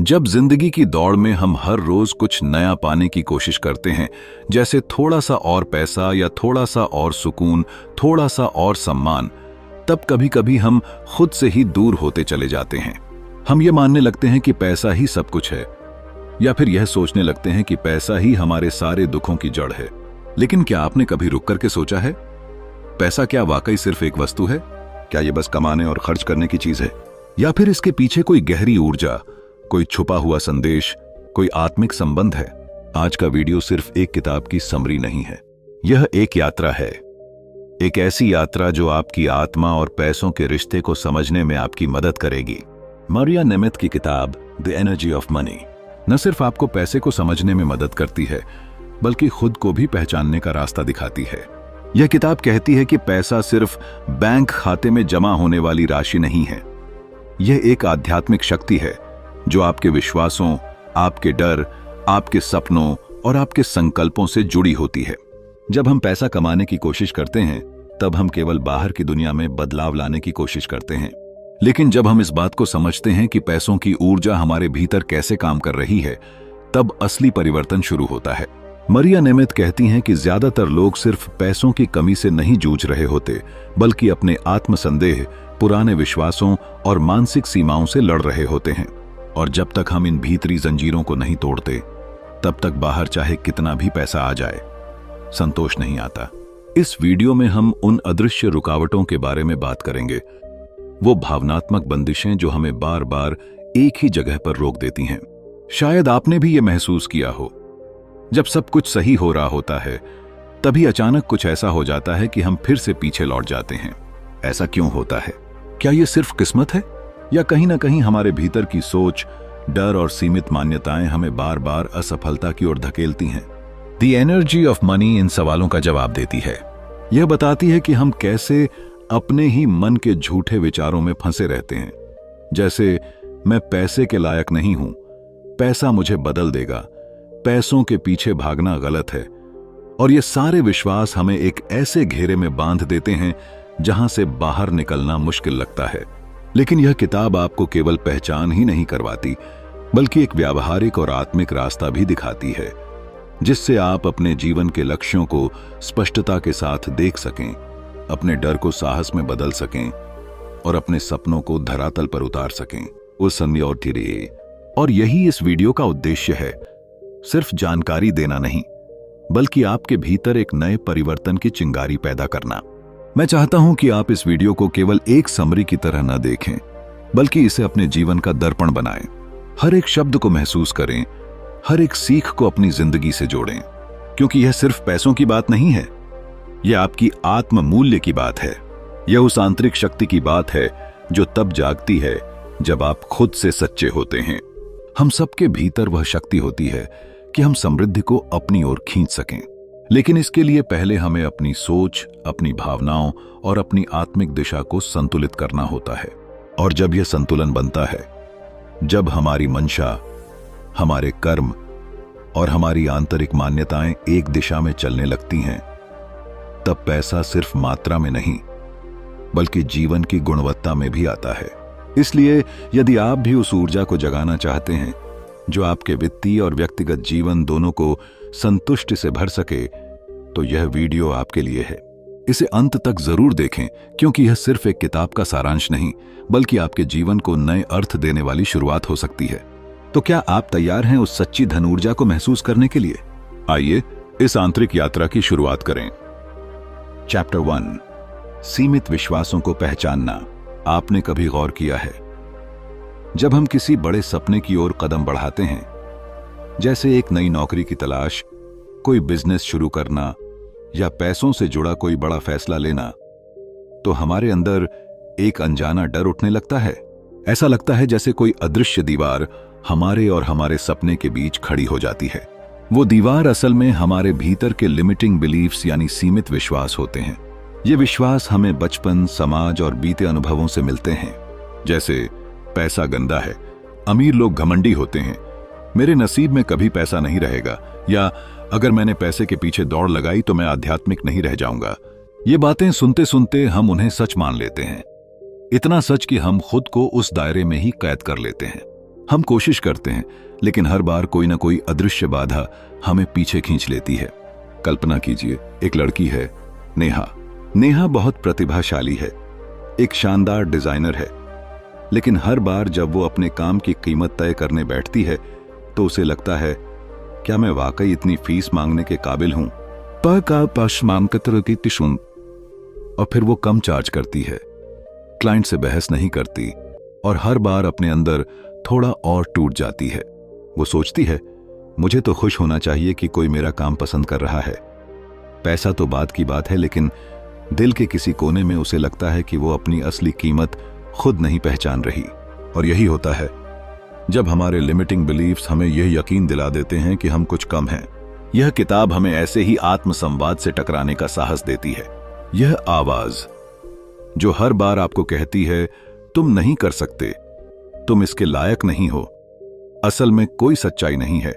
जब जिंदगी की दौड़ में हम हर रोज कुछ नया पाने की कोशिश करते हैं, जैसे थोड़ा सा और पैसा या थोड़ा सा और सुकून, थोड़ा सा और सम्मान, तब कभी कभी हम खुद से ही दूर होते चले जाते हैं। हम ये मानने लगते हैं कि पैसा ही सब कुछ है, या फिर यह सोचने लगते हैं कि पैसा ही हमारे सारे दुखों की जड़ है। लेकिन क्या आपने कभी रुक करके सोचा है, पैसा क्या वाकई सिर्फ एक वस्तु है? क्या ये बस कमाने और खर्च करने की चीज है, या फिर इसके पीछे कोई गहरी ऊर्जा, कोई छुपा हुआ संदेश, कोई आत्मिक संबंध है? आज का वीडियो सिर्फ एक किताब की समरी नहीं है, यह एक यात्रा है। एक ऐसी यात्रा जो आपकी आत्मा और पैसों के रिश्ते को समझने में आपकी मदद करेगी। मारिया नेमिथ की किताब द एनर्जी ऑफ मनी न सिर्फ आपको पैसे को समझने में मदद करती है, बल्कि खुद को भी पहचानने का रास्ता दिखाती है। यह किताब कहती है कि पैसा सिर्फ बैंक खाते में जमा होने वाली राशि नहीं है, यह एक आध्यात्मिक शक्ति है जो आपके विश्वासों, आपके डर, आपके सपनों और आपके संकल्पों से जुड़ी होती है। जब हम पैसा कमाने की कोशिश करते हैं, तब हम केवल बाहर की दुनिया में बदलाव लाने की कोशिश करते हैं। लेकिन जब हम इस बात को समझते हैं कि पैसों की ऊर्जा हमारे भीतर कैसे काम कर रही है, तब असली परिवर्तन शुरू होता है। मारिया नेमिथ कहती हैं कि ज्यादातर लोग सिर्फ पैसों की कमी से नहीं जूझ रहे होते, बल्कि अपने आत्मसंदेह, पुराने विश्वासों और मानसिक सीमाओं से लड़ रहे होते हैं। और जब तक हम इन भीतरी जंजीरों को नहीं तोड़ते, तब तक बाहर चाहे कितना भी पैसा आ जाए, संतोष नहीं आता। इस वीडियो में हम उन अदृश्य रुकावटों के बारे में बात करेंगे, वो भावनात्मक बंदिशें जो हमें बार बार एक ही जगह पर रोक देती हैं। शायद आपने भी ये महसूस किया हो, जब सब कुछ सही हो रहा होता है, तभी अचानक कुछ ऐसा हो जाता है कि हम फिर से पीछे लौट जाते हैं। ऐसा क्यों होता है? क्या ये सिर्फ किस्मत है, या कहीं ना कहीं हमारे भीतर की सोच, डर और सीमित मान्यताएं हमें बार बार असफलता की ओर धकेलती हैं? The energy of money in सवालों का जवाब देती है। यह बताती है कि हम कैसे अपने ही मन के झूठे विचारों में फंसे रहते हैं, जैसे मैं पैसे के लायक नहीं हूं, पैसा मुझे बदल देगा, पैसों के पीछे भागना गलत है। और ये सारे विश्वास हमें एक ऐसे घेरे में बांध देते हैं जहां से बाहर निकलना मुश्किल लगता है। लेकिन यह किताब आपको केवल पहचान ही नहीं करवाती, बल्कि एक व्यावहारिक और आत्मिक रास्ता भी दिखाती है, जिससे आप अपने जीवन के लक्ष्यों को स्पष्टता के साथ देख सकें, अपने डर को साहस में बदल सकें और अपने सपनों को धरातल पर उतार सकें। और यही इस वीडियो का उद्देश्य है, सिर्फ जानकारी देना नहीं, बल्कि आपके भीतर एक नए परिवर्तन की चिंगारी पैदा करना। मैं चाहता हूं कि आप इस वीडियो को केवल एक समरी की तरह न देखें, बल्कि इसे अपने जीवन का दर्पण बनाएं। हर एक शब्द को महसूस करें, हर एक सीख को अपनी जिंदगी से जोड़ें, क्योंकि यह सिर्फ पैसों की बात नहीं है, यह आपकी आत्म मूल्य की बात है। यह उस आंतरिक शक्ति की बात है जो तब जागती है जब आप खुद से सच्चे होते हैं। हम सबके भीतर वह शक्ति होती है कि हम समृद्धि को अपनी ओर खींच सकें, लेकिन इसके लिए पहले हमें अपनी सोच, अपनी भावनाओं और अपनी आत्मिक दिशा को संतुलित करना होता है। और जब यह संतुलन बनता है, जब हमारी मंशा, हमारे कर्म और हमारी आंतरिक मान्यताएं एक दिशा में चलने लगती हैं, तब पैसा सिर्फ मात्रा में नहीं, बल्कि जीवन की गुणवत्ता में भी आता है। इसलिए यदि आप भी उस ऊर्जा को जगाना चाहते हैं जो आपके वित्तीय और व्यक्तिगत जीवन दोनों को संतुष्टि से भर सके, तो यह वीडियो आपके लिए है। इसे अंत तक जरूर देखें, क्योंकि यह सिर्फ एक किताब का सारांश नहीं, बल्कि आपके जीवन को नए अर्थ देने वाली शुरुआत हो सकती है। तो क्या आप तैयार हैं उस सच्ची धन ऊर्जा को महसूस करने के लिए? आइए इस आंतरिक यात्रा की शुरुआत करें। चैप्टर 1, सीमित विश्वासों को पहचानना। आपने कभी गौर किया है, जब हम किसी बड़े सपने की ओर कदम बढ़ाते हैं, जैसे एक नई नौकरी की तलाश, कोई बिजनेस शुरू करना या पैसों से जुड़ा कोई बड़ा फैसला लेना, तो हमारे अंदर एक अनजाना डर उठने लगता है। ऐसा लगता है जैसे कोई अदृश्य दीवार हमारे और हमारे सपने के बीच खड़ी हो जाती है। वो दीवार असल में हमारे भीतर के लिमिटिंग बिलीफ्स यानी सीमित विश्वास होते हैं। ये विश्वास हमें बचपन, समाज और बीते अनुभवों से मिलते हैं, जैसे पैसा गंदा है, अमीर लोग घमंडी होते हैं, मेरे नसीब में कभी पैसा नहीं रहेगा, या अगर मैंने पैसे के पीछे दौड़ लगाई तो मैं आध्यात्मिक नहीं रह जाऊंगा। ये बातें सुनते सुनते हम उन्हें सच मान लेते हैं, इतना सच कि हम खुद को उस दायरे में ही कैद कर लेते हैं। हम कोशिश करते हैं, लेकिन हर बार कोई ना कोई अदृश्य बाधा हमें पीछे खींच लेती है। कल्पना कीजिए, एक लड़की है, नेहा। नेहा बहुत प्रतिभाशाली है, एक शानदार डिजाइनर है, लेकिन हर बार जब वो अपने काम की कीमत तय करने बैठती है तो उसे लगता है, क्या मैं वाकई इतनी फीस मांगने के काबिल हूं? और फिर वो कम चार्ज करती है, क्लाइंट से बहस नहीं करती और हर बार अपने अंदर थोड़ा और टूट जाती है। वो सोचती है, मुझे तो खुश होना चाहिए कि कोई मेरा काम पसंद कर रहा है। पैसा तो बात की बात है, लेकिन दिल के किसी कोने में उसे लगता है कि वो अपनी असली कीमत खुद नहीं पहचान रही। और यही होता है जब हमारे लिमिटिंग बिलीफ्स हमें यह यकीन दिला देते हैं कि हम कुछ कम हैं। यह किताब हमें ऐसे ही आत्मसंवाद से टकराने का साहस देती है। यह आवाज जो हर बार आपको कहती है, तुम नहीं कर सकते, तुम इसके लायक नहीं हो, असल में कोई सच्चाई नहीं है,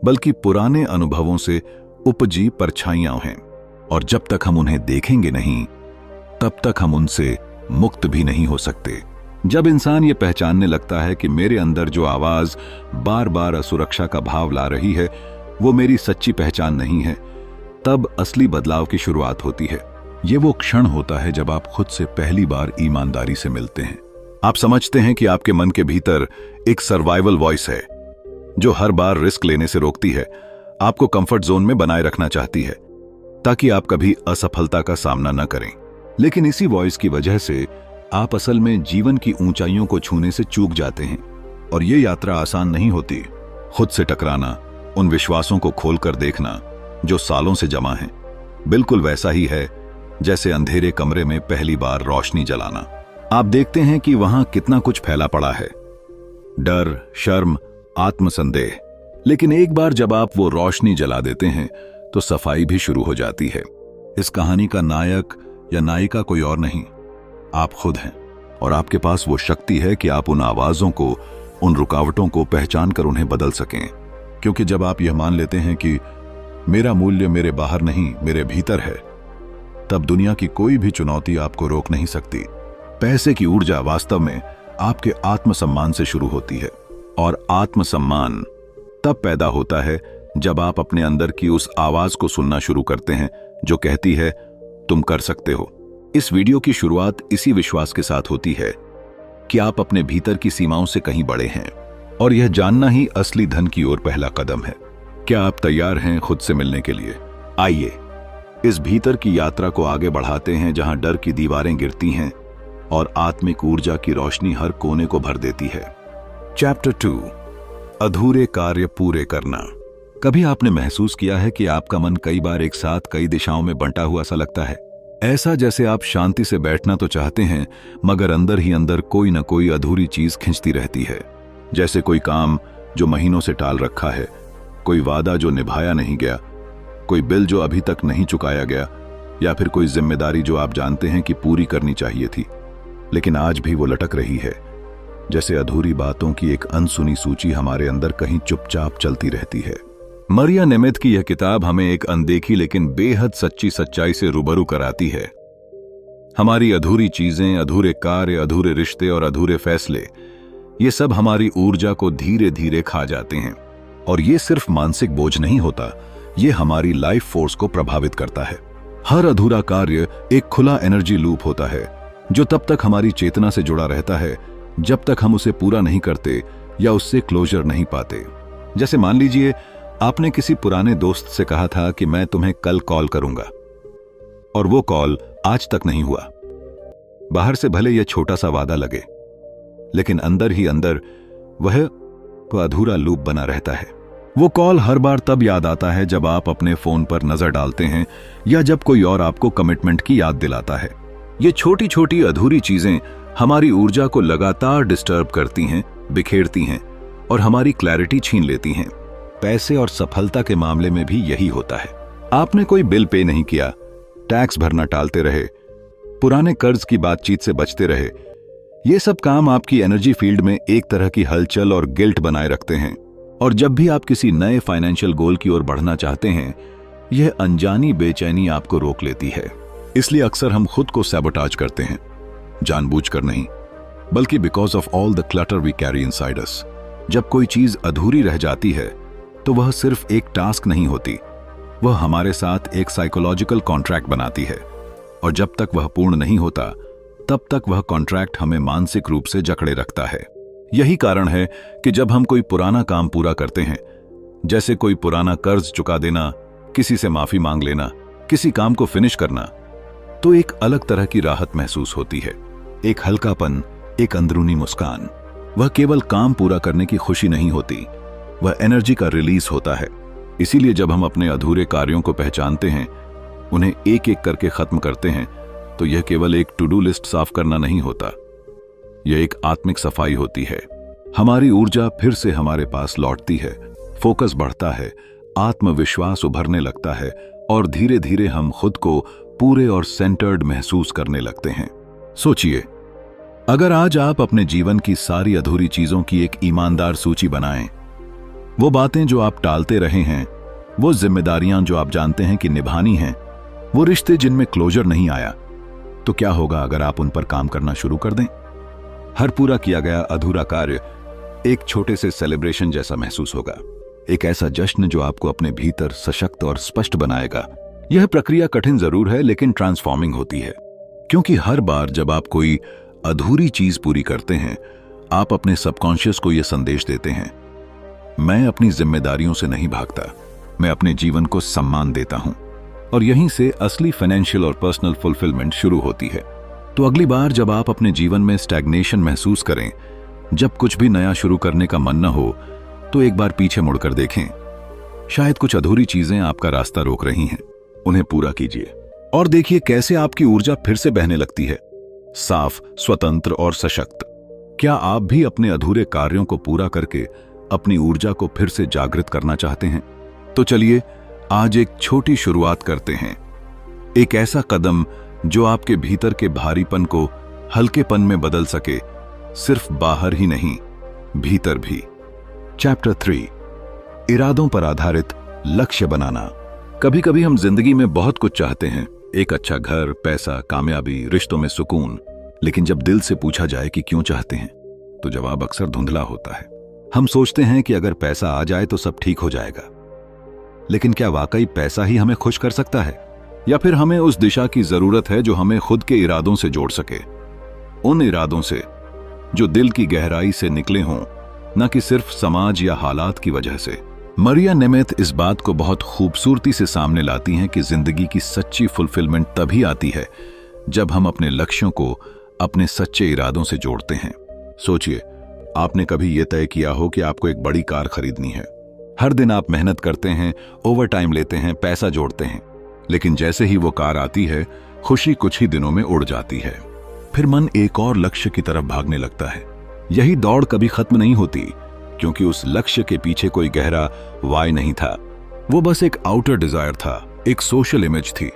बल्कि पुराने अनुभवों से उपजी परछाइयां हैं। और जब तक हम उन्हें देखेंगे नहीं, तब तक हम उनसे मुक्त भी नहीं हो सकते। जब इंसान ये पहचानने लगता है कि मेरे अंदर जो आवाज बार बार असुरक्षा का भाव ला रही है वो मेरी सच्ची पहचान नहीं है, तब असली बदलाव की शुरुआत होती है। ये वो क्षण होता है जब आप खुद से पहली बार ईमानदारी से मिलते हैं। आप समझते हैं कि आपके मन के भीतर एक सर्वाइवल वॉइस है जो हर बार रिस्क लेने से रोकती है, आपको कंफर्ट जोन में बनाए रखना चाहती है ताकि आप कभी असफलता का सामना न करें। लेकिन इसी वॉइस की वजह से आप असल में जीवन की ऊंचाइयों को छूने से चूक जाते हैं। और ये यात्रा आसान नहीं होती। खुद से टकराना, उन विश्वासों को खोलकर देखना जो सालों से जमा हैं, बिल्कुल वैसा ही है जैसे अंधेरे कमरे में पहली बार रोशनी जलाना। आप देखते हैं कि वहां कितना कुछ फैला पड़ा है, डर, शर्म, आत्मसंदेह। लेकिन एक बार जब आप वो रोशनी जला देते हैं तो सफाई भी शुरू हो जाती है। इस कहानी का नायक या नायिका कोई और नहीं, आप खुद हैं। और आपके पास वो शक्ति है कि आप उन आवाजों को, उन रुकावटों को पहचान कर उन्हें बदल सकें। क्योंकि जब आप यह मान लेते हैं कि मेरा मूल्य मेरे बाहर नहीं, मेरे भीतर है, तब दुनिया की कोई भी चुनौती आपको रोक नहीं सकती। पैसे की ऊर्जा वास्तव में आपके आत्मसम्मान से शुरू होती है। और आत्मसम्मान तब पैदा होता है जब आप अपने अंदर की उस आवाज को सुनना शुरू करते हैं जो कहती है, तुम कर सकते हो। इस वीडियो की शुरुआत इसी विश्वास के साथ होती है कि आप अपने भीतर की सीमाओं से कहीं बड़े हैं, और यह जानना ही असली धन की ओर पहला कदम है। क्या आप तैयार हैं खुद से मिलने के लिए? आइए इस भीतर की यात्रा को आगे बढ़ाते हैं, जहां डर की दीवारें गिरती हैं और आत्मिक ऊर्जा की रोशनी हर कोने को भर देती है। चैप्टर 2, अधूरे कार्य पूरे करना। कभी आपने महसूस किया है कि आपका मन कई बार एक साथ कई दिशाओं में बंटा हुआ सा लगता है? ऐसा जैसे आप शांति से बैठना तो चाहते हैं, मगर अंदर ही अंदर कोई ना कोई अधूरी चीज खिंचती रहती है। जैसे कोई काम जो महीनों से टाल रखा है, कोई वादा जो निभाया नहीं गया, कोई बिल जो अभी तक नहीं चुकाया गया, या फिर कोई जिम्मेदारी जो आप जानते हैं कि पूरी करनी चाहिए थी, लेकिन आज भी वो लटक रही है। जैसे अधूरी बातों की एक अनसुनी सूची हमारे अंदर कहीं चुपचाप चलती रहती है। मरिया नेमिथ की यह किताब हमें एक अनदेखी लेकिन बेहद सच्ची सच्चाई से रूबरू कराती है। हमारी अधूरी चीजें, अधूरे कार्य, अधूरे रिश्ते और अधूरे फैसले, ये सब हमारी ऊर्जा को धीरे धीरे खा जाते हैं। और ये सिर्फ मानसिक बोझ नहीं होता, ये हमारी लाइफ फोर्स को प्रभावित करता है। हर अधूरा कार्य एक खुला एनर्जी लूप होता है जो तब तक हमारी चेतना से जुड़ा रहता है जब तक हम उसे पूरा नहीं करते या उससे क्लोजर नहीं पाते। जैसे मान लीजिए आपने किसी पुराने दोस्त से कहा था कि मैं तुम्हें कल कॉल करूंगा, और वो कॉल आज तक नहीं हुआ। बाहर से भले यह छोटा सा वादा लगे, लेकिन अंदर ही अंदर वह अधूरा लूप बना रहता है। वो कॉल हर बार तब याद आता है जब आप अपने फोन पर नजर डालते हैं या जब कोई और आपको कमिटमेंट की याद दिलाता है। ये छोटी छोटी अधूरी चीजें हमारी ऊर्जा को लगातार डिस्टर्ब करती हैं, बिखेरती हैं और हमारी क्लैरिटी छीन लेती हैं। पैसे और सफलता के मामले में भी यही होता है। आपने कोई बिल पे नहीं किया, टैक्स भरना टालते रहे, पुराने कर्ज की बातचीत से बचते रहे। ये सब काम आपकी एनर्जी फील्ड में एक तरह की हलचल और गिल्ट बनाए रखते हैं। और जब भी आप किसी नए फाइनेंशियल गोल की ओर बढ़ना चाहते हैं, यह अनजानी बेचैनी आपको रोक लेती है। इसलिए अक्सर हम खुद को सैबोटाज करते हैं, जानबूझकर नहीं, बल्कि because of all the clutter we carry inside us. जब कोई चीज अधूरी रह जाती है तो वह सिर्फ एक टास्क नहीं होती, वह हमारे साथ एक साइकोलॉजिकल कॉन्ट्रैक्ट बनाती है, और जब तक वह पूर्ण नहीं होता तब तक वह कॉन्ट्रैक्ट हमें मानसिक रूप से जकड़े रखता है। यही कारण है कि जब हम कोई पुराना काम पूरा करते हैं, जैसे कोई पुराना कर्ज चुका देना, किसी से माफी मांग लेना, किसी काम को फिनिश करना, तो एक अलग तरह की राहत महसूस होती है, एक हल्कापन, एक अंदरूनी मुस्कान। वह केवल काम पूरा करने की खुशी नहीं होती, वह एनर्जी का रिलीज होता है। इसीलिए जब हम अपने अधूरे कार्यों को पहचानते हैं, उन्हें एक एक करके खत्म करते हैं, तो यह केवल एक टू डू लिस्ट साफ करना नहीं होता, यह एक आत्मिक सफाई होती है। हमारी ऊर्जा फिर से हमारे पास लौटती है, फोकस बढ़ता है, आत्मविश्वास उभरने लगता है, और धीरे धीरे हम खुद को पूरे और सेंटर्ड महसूस करने लगते हैं। सोचिए, अगर आज आप अपने जीवन की सारी अधूरी चीजों की एक ईमानदार सूची बनाएं, वो बातें जो आप टालते रहे हैं, वो जिम्मेदारियां जो आप जानते हैं कि निभानी हैं, वो रिश्ते जिनमें क्लोजर नहीं आया, तो क्या होगा अगर आप उन पर काम करना शुरू कर दें? हर पूरा किया गया अधूरा कार्य एक छोटे से सेलिब्रेशन जैसा महसूस होगा, एक ऐसा जश्न जो आपको अपने भीतर सशक्त और स्पष्ट बनाएगा। यह प्रक्रिया कठिन जरूर है, लेकिन ट्रांसफॉर्मिंग होती है, क्योंकि हर बार जब आप कोई अधूरी चीज पूरी करते हैं, आप अपने सबकॉन्शियस को यह संदेश देते हैं, मैं अपनी जिम्मेदारियों से नहीं भागता, मैं अपने जीवन को सम्मान देता हूं। और यहीं से असली फाइनेंशियल और पर्सनल फुलफिलमेंट शुरू होती है। तो अगली बार जब आप अपने जीवन में स्टैग्नेशन महसूस करें, जब कुछ भी नया शुरू करने का मन न हो, तो एक बार पीछे मुड़कर देखें। शायद कुछ अधूरी चीजें आपका रास्ता रोक रही हैं, उन्हें पूरा कीजिए और देखिए कैसे आपकी ऊर्जा फिर से बहने लगती है, साफ, स्वतंत्र और सशक्त। क्या आप भी अपने अधूरे कार्यों को पूरा करके अपनी ऊर्जा को फिर से जागृत करना चाहते हैं? तो चलिए आज एक छोटी शुरुआत करते हैं, एक ऐसा कदम जो आपके भीतर के भारीपन को हल्केपन में बदल सके, सिर्फ बाहर ही नहीं, भीतर भी। चैप्टर 3, इरादों पर आधारित लक्ष्य बनाना। कभी कभी हम जिंदगी में बहुत कुछ चाहते हैं, एक अच्छा घर, पैसा, कामयाबी, रिश्तों में सुकून, लेकिन जब दिल से पूछा जाए कि क्यों चाहते हैं, तो जवाब अक्सर धुंधला होता है। हम सोचते हैं कि अगर पैसा आ जाए तो सब ठीक हो जाएगा, लेकिन क्या वाकई पैसा ही हमें खुश कर सकता है, या फिर हमें उस दिशा की जरूरत है जो हमें खुद के इरादों से जोड़ सके, उन इरादों से जो दिल की गहराई से निकले हों, न कि सिर्फ समाज या हालात की वजह से। मरिया नेमेथ इस बात को बहुत खूबसूरती से सामने लाती हैं कि जिंदगी की सच्ची फुलफिलमेंट तभी आती है जब हम अपने लक्ष्यों को अपने सच्चे इरादों से जोड़ते हैं। सोचिए, आपने कभी यह तय किया हो कि आपको एक बड़ी कार खरीदनी है। हर दिन आप मेहनत करते हैं, ओवर टाइम लेते हैं, पैसा जोड़ते हैं, लेकिन जैसे ही वो कार आती है, खुशी कुछ ही दिनों में उड़ जाती है। फिर मन एक और लक्ष्य की तरफ भागने लगता है। यही दौड़ कभी खत्म नहीं होती, क्योंकि उस लक्ष्य के पीछे कोई गहरा वाई नहीं था। वो बस एक आउटर डिजायर था, एक सोशल इमेज थी,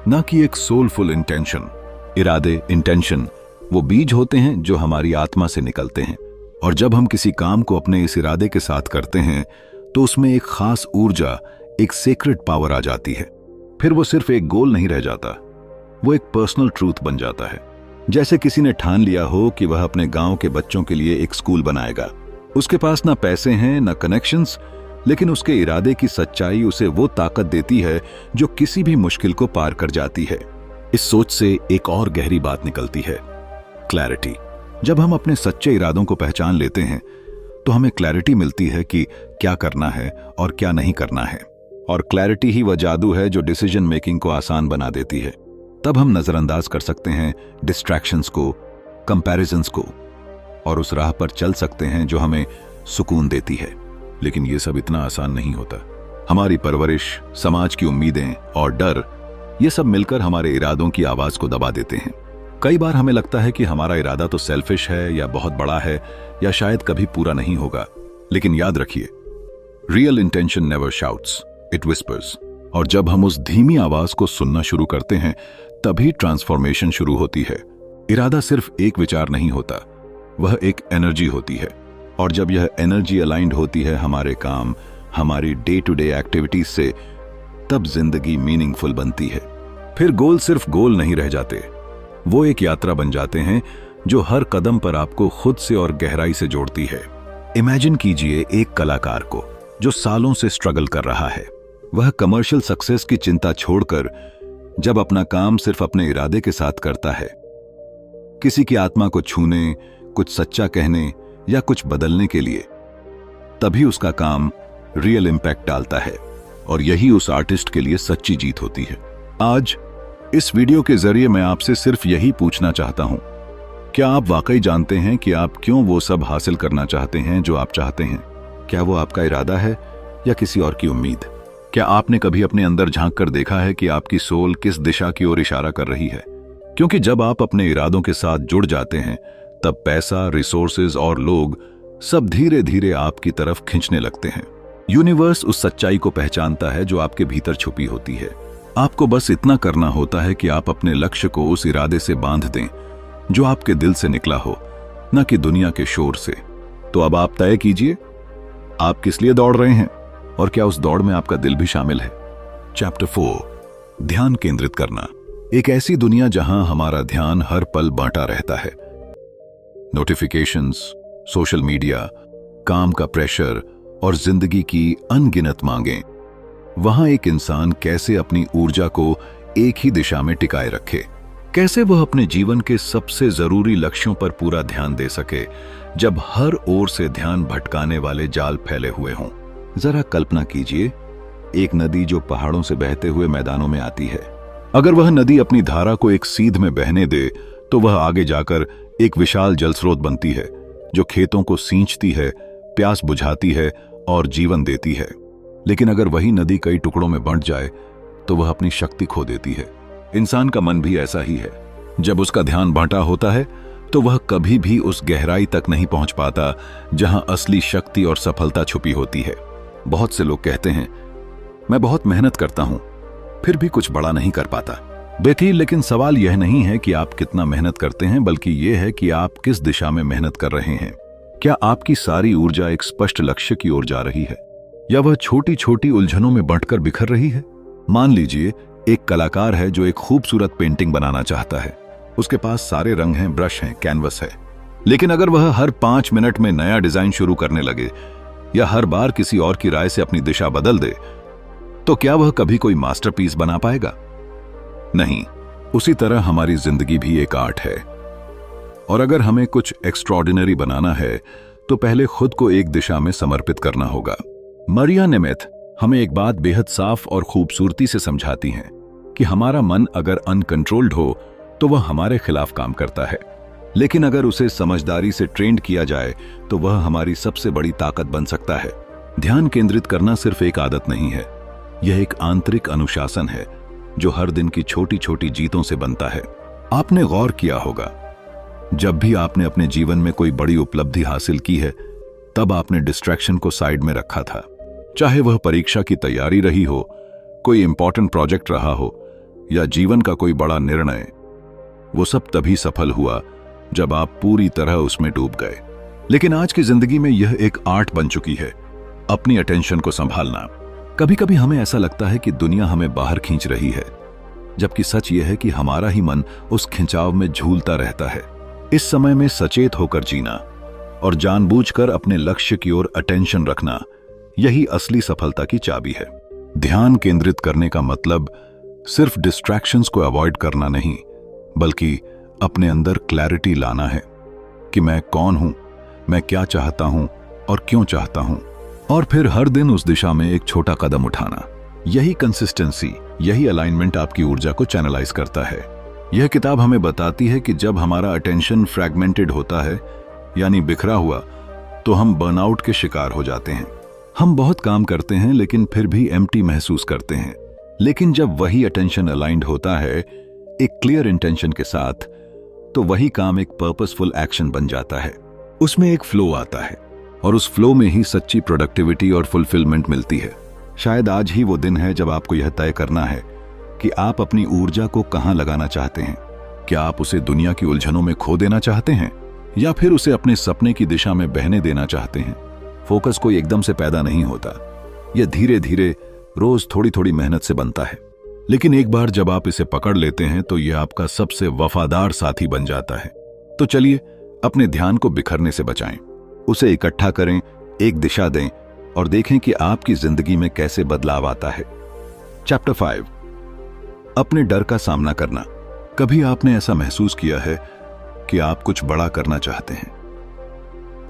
ना कि एक सोलफुल इंटेंशन। इरादे, इंटेंशन, वो बीज होते हैं जो हमारी आत्मा से निकलते हैं, और जब हम किसी काम को अपने इस इरादे के साथ करते हैं, तो उसमें एक खास ऊर्जा, एक सीक्रेट पावर आ जाती है। फिर वो सिर्फ एक गोल नहीं रह जाता, वो एक पर्सनल ट्रूथ बन जाता है। जैसे किसी ने ठान लिया हो कि वह अपने गांव के बच्चों के लिए एक स्कूल बनाएगा। उसके पास ना पैसे हैं, ना कनेक्शंस, लेकिन उसके इरादे की सच्चाई उसे वो ताकत देती है जो किसी भी मुश्किल को पार कर जाती है। इस सोच से एक और गहरी बात निकलती है, क्लैरिटी। जब हम अपने सच्चे इरादों को पहचान लेते हैं, तो हमें क्लैरिटी मिलती है कि क्या करना है और क्या नहीं करना है। और क्लैरिटी ही वह जादू है जो डिसीजन मेकिंग को आसान बना देती है। तब हम नजरअंदाज कर सकते हैं डिस्ट्रैक्शंस को, कंपैरिजंस को, और उस राह पर चल सकते हैं जो हमें सुकून देती है। लेकिन यह सब इतना आसान नहीं होता। हमारी परवरिश, समाज की उम्मीदें और डर, ये सब मिलकर हमारे इरादों की आवाज को दबा देते हैं। कई बार हमें लगता है कि हमारा इरादा तो सेल्फिश है या बहुत बड़ा है या शायद कभी पूरा नहीं होगा। लेकिन याद रखिए, real intention never shouts, it whispers. और जब हम उस धीमी आवाज को सुनना शुरू करते हैं, तभी ट्रांसफॉर्मेशन शुरू होती है। इरादा सिर्फ एक विचार नहीं होता, वह एक एनर्जी होती है, और जब यह एनर्जी अलाइंड होती है हमारे काम, हमारी डे टू डे एक्टिविटीज से, तब जिंदगी मीनिंगफुल बनती है। फिर गोल सिर्फ गोल नहीं रह जाते, वो एक यात्रा बन जाते हैं जो हर कदम पर आपको खुद से और गहराई से जोड़ती है। इमेजिन कीजिए एक कलाकार को जो सालों से स्ट्रगल कर रहा है। वह कमर्शियल सक्सेस की चिंता छोड़कर जब अपना काम सिर्फ अपने इरादे के साथ करता है, किसी की आत्मा को छूने, कुछ सच्चा कहने या कुछ बदलने के लिए, तभी उसका काम रियल इंपैक्ट डालता है और यही उस आर्टिस्ट के लिए सच्ची जीत होती है। आज इस वीडियो के जरिए मैं आपसे सिर्फ यही पूछना चाहता हूं, क्या आप वाकई जानते हैं कि आप क्यों वो सब हासिल करना चाहते हैं जो आप चाहते हैं? क्या वो आपका इरादा है या किसी और की उम्मीद? क्या आपने कभी अपने अंदर झांक कर देखा है कि आपकी सोल किस दिशा की ओर इशारा कर रही है? क्योंकि जब आप अपने इरादों के साथ जुड़ जाते हैं, तब पैसा, रिसोर्सेज और लोग सब धीरे धीरे आपकी तरफ खींचने लगते हैं। यूनिवर्स उस सच्चाई को पहचानता है जो आपके भीतर छुपी होती है। आपको बस इतना करना होता है कि आप अपने लक्ष्य को उस इरादे से बांध दें जो आपके दिल से निकला हो, न कि दुनिया के शोर से। तो अब आप तय कीजिए, आप किस लिए दौड़ रहे हैं और क्या उस दौड़ में आपका दिल भी शामिल है? चैप्टर 4, ध्यान केंद्रित करना। एक ऐसी दुनिया जहां हमारा ध्यान हर पल बांटा रहता है। नोटिफिकेशंस, सोशल मीडिया, काम का प्रेशर और जिंदगी की अनगिनत मांगें। वहां एक इंसान कैसे अपनी ऊर्जा को एक ही दिशा में टिकाए रखे, कैसे वह अपने जीवन के सबसे जरूरी लक्ष्यों पर पूरा ध्यान दे सके जब हर ओर से ध्यान भटकाने वाले जाल फैले हुए हों। जरा कल्पना कीजिए, एक नदी जो पहाड़ों से बहते हुए मैदानों में आती है। अगर वह नदी अपनी धारा को एक सीध में बहने दे तो वह आगे जाकर एक विशाल जलस्रोत बनती है जो खेतों को सींचती है, प्यास बुझाती है और जीवन देती है। लेकिन अगर वही नदी कई टुकड़ों में बंट जाए तो वह अपनी शक्ति खो देती है। इंसान का मन भी ऐसा ही है। जब उसका ध्यान बांटा होता है तो वह कभी भी उस गहराई तक नहीं पहुंच पाता जहां असली शक्ति और सफलता छुपी होती है। बहुत से लोग कहते हैं, मैं बहुत मेहनत करता हूं फिर भी कुछ बड़ा नहीं कर पाता। देखिए, लेकिन सवाल यह नहीं है कि आप कितना मेहनत करते हैं, बल्कि यह है कि आप किस दिशा में मेहनत कर रहे हैं। क्या आपकी सारी ऊर्जा एक स्पष्ट लक्ष्य की ओर जा रही है या वह छोटी छोटी उलझनों में बंटकर बिखर रही है? मान लीजिए एक कलाकार है जो एक खूबसूरत पेंटिंग बनाना चाहता है। उसके पास सारे रंग हैं, ब्रश हैं, कैनवस है। लेकिन अगर वह हर 5 मिनट में नया डिजाइन शुरू करने लगे या हर बार किसी और की राय से अपनी दिशा बदल दे, तो क्या वह कभी कोई मास्टरपीस बना पाएगा? नहीं। उसी तरह हमारी जिंदगी भी एक आर्ट है, और अगर हमें कुछ एक्स्ट्रॉर्डिनरी बनाना है तो पहले खुद को एक दिशा में समर्पित करना होगा। मरिया नेमेथ हमें एक बात बेहद साफ और खूबसूरती से समझाती हैं कि हमारा मन अगर अनकंट्रोल्ड हो तो वह हमारे खिलाफ काम करता है, लेकिन अगर उसे समझदारी से ट्रेंड किया जाए तो वह हमारी सबसे बड़ी ताकत बन सकता है। ध्यान केंद्रित करना सिर्फ एक आदत नहीं है, यह एक आंतरिक अनुशासन है जो हर दिन की छोटी छोटी जीतों से बनता है। आपने गौर किया होगा, जब भी आपने अपने जीवन में कोई बड़ी उपलब्धि हासिल की है, तब आपने डिस्ट्रैक्शन को साइड में रखा था। चाहे वह परीक्षा की तैयारी रही हो, कोई इंपॉर्टेंट प्रोजेक्ट रहा हो या जीवन का कोई बड़ा निर्णय, वो सब तभी सफल हुआ जब आप पूरी तरह उसमें डूब गए। लेकिन आज की जिंदगी में यह एक आर्ट बन चुकी है, अपनी अटेंशन को संभालना। कभी कभी हमें ऐसा लगता है कि दुनिया हमें बाहर खींच रही है, जबकि सच यह है कि हमारा ही मन उस खिंचाव में झूलता रहता है। इस समय में सचेत होकर जीना और जानबूझकर अपने लक्ष्य की ओर अटेंशन रखना, यही असली सफलता की चाबी है। ध्यान केंद्रित करने का मतलब सिर्फ डिस्ट्रैक्शंस को अवॉइड करना नहीं, बल्कि अपने अंदर क्लैरिटी लाना है कि मैं कौन हूं, मैं क्या चाहता हूं और क्यों चाहता हूं, और फिर हर दिन उस दिशा में एक छोटा कदम उठाना। यही कंसिस्टेंसी, यही अलाइनमेंट आपकी ऊर्जा को चैनलाइज करता है। यह किताब हमें बताती है कि जब हमारा अटेंशन फ्रैगमेंटेड होता है, यानी बिखरा हुआ, तो हम बर्नआउट के शिकार हो जाते हैं। हम बहुत काम करते हैं लेकिन फिर भी एम्प्टी महसूस करते हैं। लेकिन जब वही अटेंशन अलाइंड होता है एक क्लियर इंटेंशन के साथ, तो वही काम एक पर्पसफुल एक्शन बन जाता है। उसमें एक फ्लो आता है और उस फ्लो में ही सच्ची प्रोडक्टिविटी और फुलफिलमेंट मिलती है। शायद आज ही वो दिन है जब आपको यह तय करना है कि आप अपनी ऊर्जा को कहां लगाना चाहते हैं। क्या आप उसे दुनिया की उलझनों में खो देना चाहते हैं या फिर उसे अपने सपने की दिशा में बहने देना चाहते हैं? फोकस कोई एकदम से पैदा नहीं होता, यह धीरे धीरे रोज थोड़ी थोड़ी मेहनत से बनता है। लेकिन एक बार जब आप इसे पकड़ लेते हैं तो यह आपका सबसे वफादार साथी बन जाता है। तो चलिए अपने ध्यान को बिखरने से बचाएं। उसे इकट्ठा करें, एक दिशा दें और देखें कि आपकी जिंदगी में कैसे बदलाव आता है। चैप्टर 5, अपने डर का सामना करना। कभी आपने ऐसा महसूस किया है कि आप कुछ बड़ा करना चाहते हैं?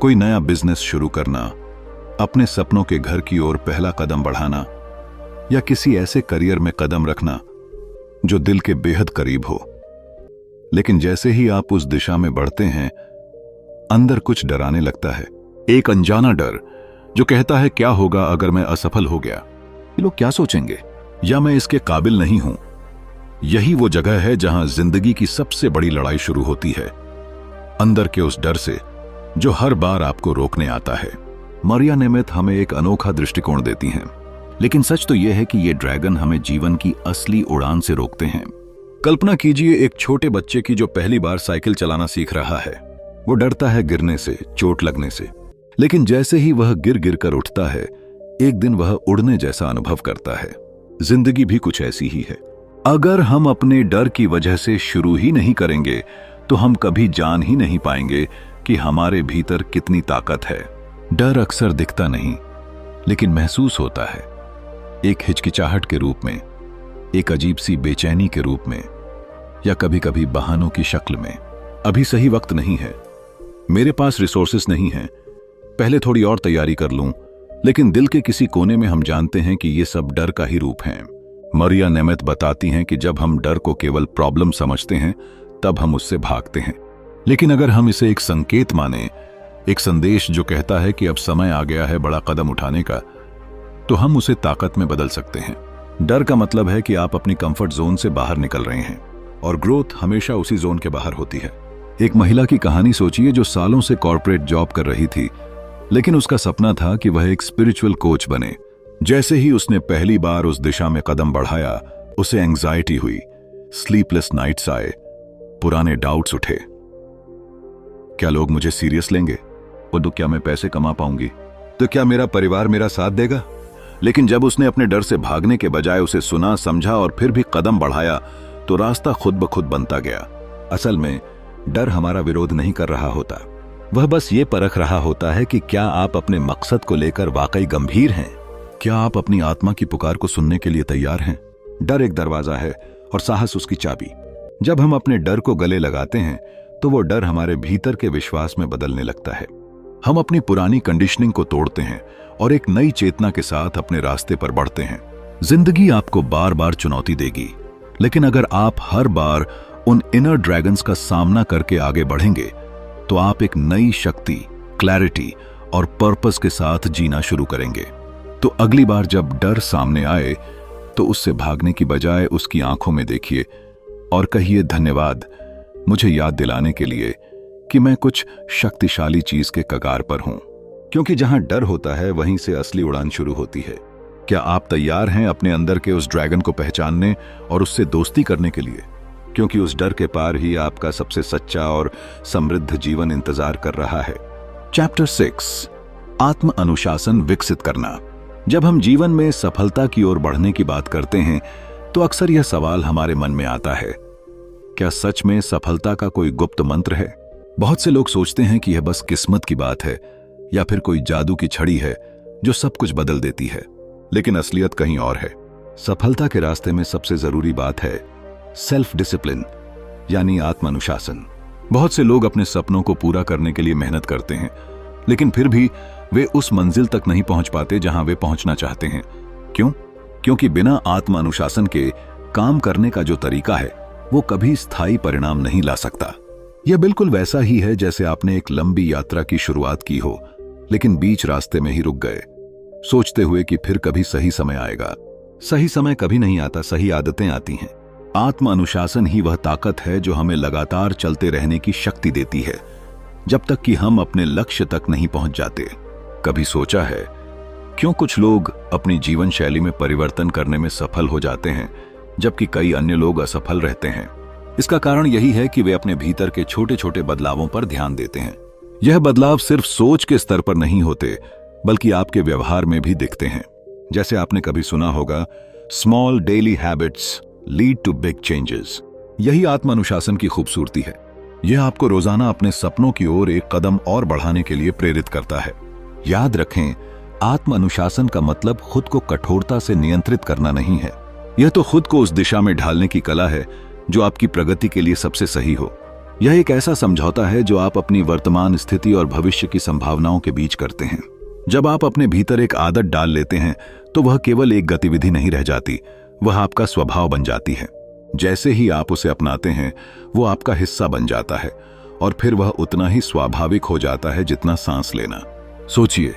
कोई नया बिजनेस शुरू करना, अपने सपनों के घर की ओर पहला कदम बढ़ाना, या किसी ऐसे करियर में कदम रखना जो दिल के बेहद करीब हो। लेकिन जैसे ही आप उस दिशा में बढ़ते हैं, अंदर कुछ डराने लगता है। एक अनजाना डर जो कहता है, क्या होगा अगर मैं असफल हो गया? ये लोग क्या सोचेंगे? या मैं इसके काबिल नहीं हूं? यही वो जगह है जहां जिंदगी की सबसे बड़ी लड़ाई शुरू होती है, अंदर के उस डर से जो हर बार आपको रोकने आता है। मरिया नेमेथ हमें एक अनोखा दृष्टिकोण देती हैं, लेकिन सच तो यह है कि ये ड्रैगन हमें जीवन की असली उड़ान से रोकते हैं। कल्पना कीजिए एक छोटे बच्चे की जो पहली बार साइकिल चलाना सीख रहा है। वो डरता है गिरने से, चोट लगने से, लेकिन जैसे ही वह गिर गिर कर उठता है, एक दिन वह उड़ने जैसा अनुभव करता है। जिंदगी भी कुछ ऐसी ही है। अगर हम अपने डर की वजह से शुरू ही नहीं करेंगे तो हम कभी जान ही नहीं पाएंगे कि हमारे भीतर कितनी ताकत है। डर अक्सर दिखता नहीं, लेकिन महसूस होता है, एक हिचकिचाहट के रूप में, एक अजीब सी बेचैनी के रूप में, या कभी कभी बहानों की शक्ल में। अभी सही वक्त नहीं है, मेरे पास रिसोर्सेस नहीं है, पहले थोड़ी और तैयारी कर लूं। लेकिन दिल के किसी कोने में हम जानते हैं कि ये सब डर का ही रूप है। मरिया नेमेथ बताती हैं कि जब हम डर को केवल प्रॉब्लम समझते हैं, तब हम उससे भागते हैं। लेकिन अगर हम इसे एक संकेत माने, एक संदेश जो कहता है कि अब समय आ गया है बड़ा कदम उठाने का, तो हम उसे ताकत में बदल सकते हैं। डर का मतलब है कि आप अपनी कंफर्ट जोन से बाहर निकल रहे हैं, और ग्रोथ हमेशा उसी जोन के बाहर होती है। एक महिला की कहानी सोचिए जो सालों से कॉर्पोरेट जॉब कर रही थी, लेकिन उसका सपना था कि वह एक स्पिरिचुअल कोच बने। जैसे ही उसने पहली बार उस दिशा में कदम बढ़ाया, उसे एंग्जाइटी हुई, स्लीपलेस नाइट्स आए, पुराने डाउट्स उठे। क्या लोग मुझे सीरियस लेंगे? तो क्या मैं पैसे कमा पाऊंगी? तो क्या मेरा परिवार मेरा साथ देगा? लेकिन जब उसने अपने डर से भागने के बजाय उसे सुना, समझा और फिर भी कदम बढ़ाया, तो रास्ता खुद ब खुद बनता गया। असल में डर हमारा विरोध नहीं कर रहा होता, वह बस ये परख रहा होता है कि क्या आप अपने मकसद को लेकर वाकई गंभीर हैं? क्या आप अपनी आत्मा की पुकार को सुनने के लिए तैयार हैं? डर एक दरवाजा है और साहस उसकी चाबी। जब हम अपने डर को गले लगाते हैं, तो वो डर हमारे भीतर के विश्वास में बदलने लगता है। हम अपनी पुरानी कंडीशनिंग को तोड़ते हैं और एक नई चेतना के साथ अपने रास्ते पर बढ़ते हैं। जिंदगी आपको बार बार चुनौती देगी, लेकिन अगर आप हर बार उन इनर ड्रैगन्स का सामना करके आगे बढ़ेंगे, तो आप एक नई शक्ति, क्लैरिटी और पर्पस के साथ जीना शुरू करेंगे। तो अगली बार जब डर सामने आए, तो उससे भागने की बजाय उसकी आंखों में देखिए और कहिए, धन्यवाद मुझे याद दिलाने के लिए कि मैं कुछ शक्तिशाली चीज के कगार पर हूं। क्योंकि जहां डर होता है, वहीं से असली उड़ान शुरू होती है। क्या आप तैयार हैं अपने अंदर के उस ड्रैगन को पहचानने और उससे दोस्ती करने के लिए? क्योंकि उस डर के पार ही आपका सबसे सच्चा और समृद्ध जीवन इंतजार कर रहा है। चैप्टर 6, आत्म अनुशासन विकसित करना। जब हम जीवन में सफलता की ओर बढ़ने की बात करते हैं, तो अक्सर यह सवाल हमारे मन में आता है, क्या सच में सफलता का कोई गुप्त मंत्र है? बहुत से लोग सोचते हैं कि यह बस किस्मत की बात है या फिर कोई जादू की छड़ी है जो सब कुछ बदल देती है। लेकिन असलियत कहीं और है। सफलता के रास्ते में सबसे जरूरी बात है सेल्फ डिसिप्लिन, यानी आत्म अनुशासन। बहुत से लोग अपने सपनों को पूरा करने के लिए मेहनत करते हैं, लेकिन फिर भी वे उस मंजिल तक नहीं पहुंच पाते जहां वे पहुंचना चाहते हैं। क्यों? क्योंकि बिना आत्म अनुशासन के काम करने का जो तरीका है, वो कभी स्थायी परिणाम नहीं ला सकता। यह बिल्कुल वैसा ही है जैसे आपने एक लंबी यात्रा की शुरुआत की हो, लेकिन बीच रास्ते में ही रुक गए, सोचते हुए कि फिर कभी सही समय आएगा। सही समय कभी नहीं आता, सही आदतें आती हैं। आत्म अनुशासन ही वह ताकत है जो हमें लगातार चलते रहने की शक्ति देती है, जब तक कि हम अपने लक्ष्य तक नहीं पहुंच जाते। कभी सोचा है क्यों कुछ लोग अपनी जीवन शैली में परिवर्तन करने में सफल हो जाते हैं, जबकि कई अन्य लोग असफल रहते हैं? इसका कारण यही है कि वे अपने भीतर के छोटे छोटे बदलावों पर ध्यान देते हैं। यह बदलाव सिर्फ सोच के स्तर पर नहीं होते, बल्कि आपके व्यवहार में भी दिखते हैं। जैसे आपने कभी सुना होगा, small daily habits lead to big changes. यही आत्म अनुशासन की खूबसूरती है। यह आपको रोजाना अपने सपनों की ओर एक कदम और बढ़ाने के लिए प्रेरित करता है। याद रखें, आत्म अनुशासन का मतलब खुद को कठोरता से नियंत्रित करना नहीं है। यह तो खुद को उस दिशा में ढालने की कला है जो आपकी प्रगति के लिए सबसे सही हो। यह एक ऐसा समझौता है जो आप अपनी वर्तमान स्थिति और भविष्य की संभावनाओं के बीच करते हैं। जब आप अपने भीतर एक आदत डाल लेते हैं तो वह केवल एक गतिविधि नहीं रह जाती, वह आपका स्वभाव बन जाती है। जैसे ही आप उसे अपनाते हैं वो आपका हिस्सा बन जाता है और फिर वह उतना ही स्वाभाविक हो जाता है जितना सांस लेना। सोचिए,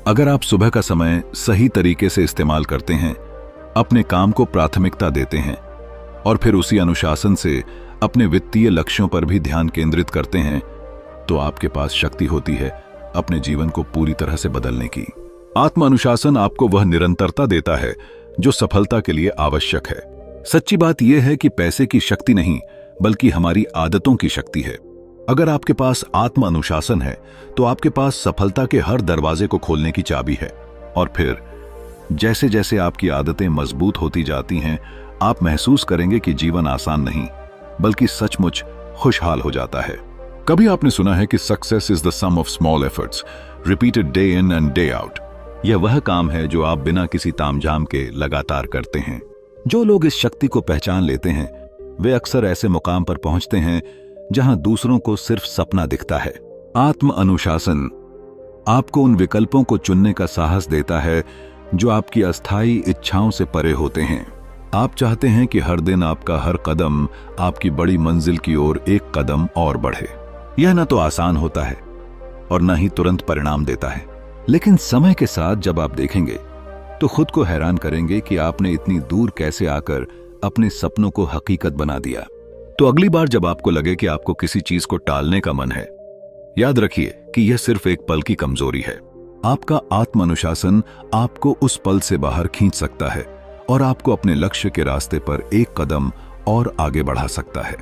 अगर आप सुबह का समय सही तरीके से इस्तेमाल करते हैं, अपने काम को प्राथमिकता देते हैं और फिर उसी अनुशासन से अपने वित्तीय लक्ष्यों पर भी ध्यान केंद्रित करते हैं, तो आपके पास शक्ति होती है अपने जीवन को पूरी तरह से बदलने की। आत्म अनुशासन आपको वह निरंतरता देता है जो सफलता के लिए आवश्यक है। सच्ची बात यह है कि पैसे की शक्ति नहीं, बल्कि हमारी आदतों की शक्ति है। अगर आपके पास आत्म अनुशासन है तो आपके पास सफलता के हर दरवाजे को खोलने की चाबी है। और फिर जैसे जैसे आपकी आदतें मजबूत होती जाती हैं, आप महसूस करेंगे कि जीवन आसान नहीं बल्कि सचमुच खुशहाल हो जाता है। कभी आपने सुना है कि success is the sum of small efforts repeated day in and day out. यह वह काम है जो आप बिना किसी तामझाम के लगातार करते हैं। जो लोग इस शक्ति को पहचान लेते हैं वे अक्सर ऐसे मुकाम पर पहुंचते हैं जहां दूसरों को सिर्फ सपना दिखता है। आत्म अनुशासन आपको उन विकल्पों को चुनने का साहस देता है जो आपकी अस्थायी इच्छाओं से परे होते हैं। आप चाहते हैं कि हर दिन आपका हर कदम आपकी बड़ी मंजिल की ओर एक कदम और बढ़े। यह न तो आसान होता है और न ही तुरंत परिणाम देता है, लेकिन समय के साथ जब आप देखेंगे तो खुद को हैरान करेंगे कि आपने इतनी दूर कैसे आकर अपने सपनों को हकीकत बना दिया। तो अगली बार जब आपको लगे कि आपको किसी चीज को टालने का मन है, याद रखिए कि यह सिर्फ एक पल की कमजोरी है। आपका आत्म अनुशासन आपको उस पल से बाहर खींच सकता है और आपको अपने लक्ष्य के रास्ते पर एक कदम और आगे बढ़ा सकता है।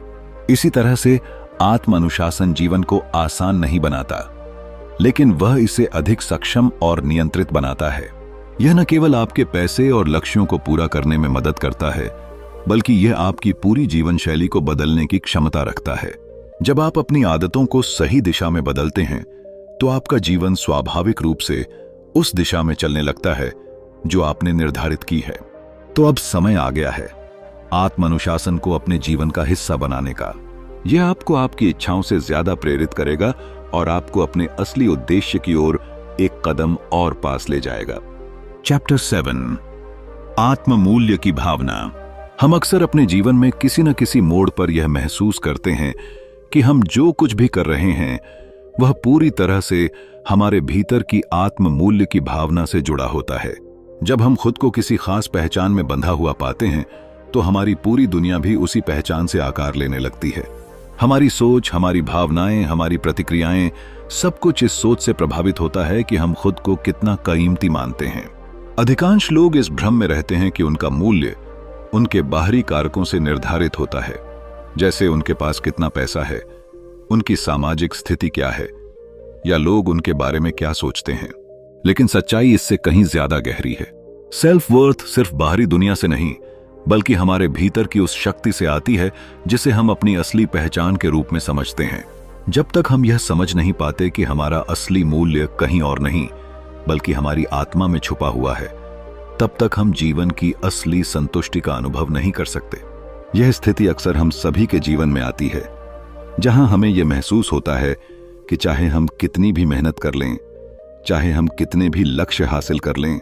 इसी तरह से आत्म अनुशासन जीवन को आसान नहीं बनाता, लेकिन वह इसे अधिक सक्षम और नियंत्रित बनाता है। यह न केवल आपके पैसे और लक्ष्यों को पूरा करने में मदद करता है, बल्कि यह आपकी पूरी जीवन शैली को बदलने की क्षमता रखता है। जब आप अपनी आदतों को सही दिशा में बदलते हैं तो आपका जीवन स्वाभाविक रूप से उस दिशा में चलने लगता है जो आपने निर्धारित की है। तो अब समय आ गया है आत्म अनुशासन को अपने जीवन का हिस्सा बनाने का। यह आपको आपकी इच्छाओं से ज्यादा प्रेरित करेगा और आपको अपने असली उद्देश्य की ओर एक कदम और पास ले जाएगा। चैप्टर 7, आत्म मूल्य की भावना। हम अक्सर अपने जीवन में किसी न किसी मोड़ पर यह महसूस करते हैं कि हम जो कुछ भी कर रहे हैं वह पूरी तरह से हमारे भीतर की आत्म मूल्य की भावना से जुड़ा होता है। जब हम खुद को किसी खास पहचान में बंधा हुआ पाते हैं तो हमारी पूरी दुनिया भी उसी पहचान से आकार लेने लगती है। हमारी सोच, हमारी भावनाएं, हमारी प्रतिक्रियाएं, सब कुछ इस सोच से प्रभावित होता है कि हम खुद को कितना कीमती मानते हैं। अधिकांश लोग इस भ्रम में रहते हैं कि उनका मूल्य उनके बाहरी कारकों से निर्धारित होता है, जैसे उनके पास कितना पैसा है, उनकी सामाजिक स्थिति क्या है, या लोग उनके बारे में क्या सोचते हैं। लेकिन सच्चाई इससे कहीं ज्यादा गहरी है। सेल्फ वर्थ सिर्फ बाहरी दुनिया से नहीं, बल्कि हमारे भीतर की उस शक्ति से आती है जिसे हम अपनी असली पहचान के रूप में समझते हैं। जब तक हम यह समझ नहीं पाते कि हमारा असली मूल्य कहीं और नहीं बल्कि हमारी आत्मा में छुपा हुआ है, तब तक हम जीवन की असली संतुष्टि का अनुभव नहीं कर सकते। यह स्थिति अक्सर हम सभी के जीवन में आती है, जहां हमें यह महसूस होता है कि चाहे हम कितनी भी मेहनत कर लें, चाहे हम कितने भी लक्ष्य हासिल कर लें,